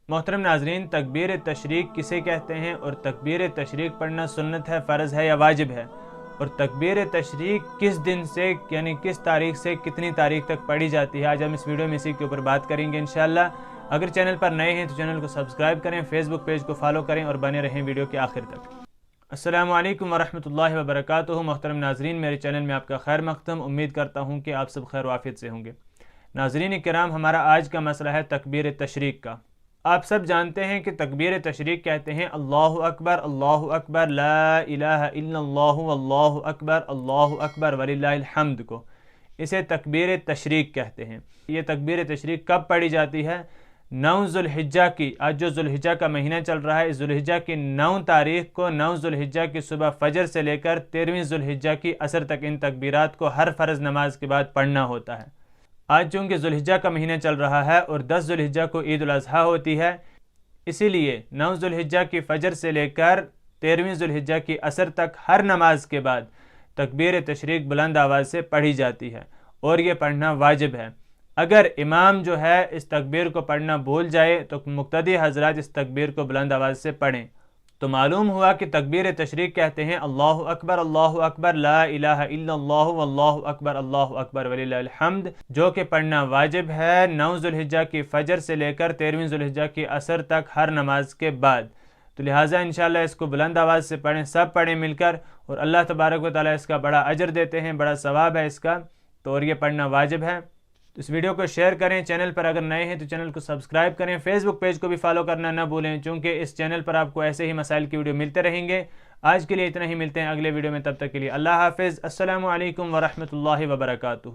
محترم ناظرین، تکبیر تشریق کسے کہتے ہیں اور تکبیر تشریق پڑھنا سنت ہے، فرض ہے یا واجب ہے، اور تکبیر تشریق کس دن سے یعنی کس تاریخ سے کتنی تاریخ تک پڑھی جاتی ہے، آج ہم اس ویڈیو میں اسی کے اوپر بات کریں گے انشاءاللہ۔ اگر چینل پر نئے ہیں تو چینل کو سبسکرائب کریں، فیس بک پیج کو فالو کریں اور بنے رہیں ویڈیو کے آخر تک۔ السلام علیکم ورحمۃ اللہ وبرکاتہ۔ محترم ناظرین، میرے چینل میں آپ کا خیر مقدم، امید کرتا ہوں کہ آپ سب خیر و عافیت سے ہوں گے۔ ناظرین کرام، ہمارا آج کا مسئلہ ہے تکبیر تشریق کا۔ آپ سب جانتے ہیں کہ تکبیر تشریق کہتے ہیں اللہ اکبر لا الہ الا اللہ واللہ اکبر وللہ الحمد کو، اسے تکبیر تشریق کہتے ہیں۔ یہ تکبیر تشریق کب پڑھی جاتی ہے؟ 9 ذوالحجہ کی، آج جو ذوالحجہ کا مہینہ چل رہا ہے، اس ذوالحجہ کی 9 تاریخ کو 9 ذوالحجہ کی صبح فجر سے لے کر 13ویں ذوالحجہ کی عصر تک ان تکبیرات کو ہر فرض نماز کے بعد پڑھنا ہوتا ہے۔ آج چونکہ ذوالحجہ کا مہینہ چل رہا ہے اور 10 ذوالحجہ کو عید الاضحیٰ ہوتی ہے، اسی لیے 9 ذوالحجہ کی فجر سے لے کر 13ویں ذوالحجہ کی عصر تک ہر نماز کے بعد تکبیر تشریق بلند آواز سے پڑھی جاتی ہے، اور یہ پڑھنا واجب ہے۔ اگر امام جو ہے اس تکبیر کو پڑھنا بھول جائے تو مقتدی حضرات اس تکبیر کو بلند آواز سے پڑھیں۔ تو معلوم ہوا کہ تکبیر تشریق کہتے ہیں اللہ اکبر لا الہ الا اللہ واللہ اکبر وللہ الحمد، جو کہ پڑھنا واجب ہے 9 ذوالحجہ کی فجر سے لے کر 13ویں ذوالحجہ کی عصر تک ہر نماز کے بعد۔ تو لہٰذا انشاءاللہ اس کو بلند آواز سے پڑھیں، سب پڑھیں مل کر، اور اللہ تبارک و تعالیٰ اس کا بڑا اجر دیتے ہیں، بڑا ثواب ہے اس کا، تو اور یہ پڑھنا واجب ہے۔ اس ویڈیو کو شیئر کریں، چینل پر اگر نئے ہیں تو چینل کو سبسکرائب کریں، فیس بک پیج کو بھی فالو کرنا نہ بھولیں، چونکہ اس چینل پر آپ کو ایسے ہی مسائل کی ویڈیو ملتے رہیں گے۔ آج کے لیے اتنا ہی، ملتے ہیں اگلے ویڈیو میں، تب تک کے لیے اللہ حافظ۔ السلام علیکم ورحمۃ اللہ وبرکاتہ۔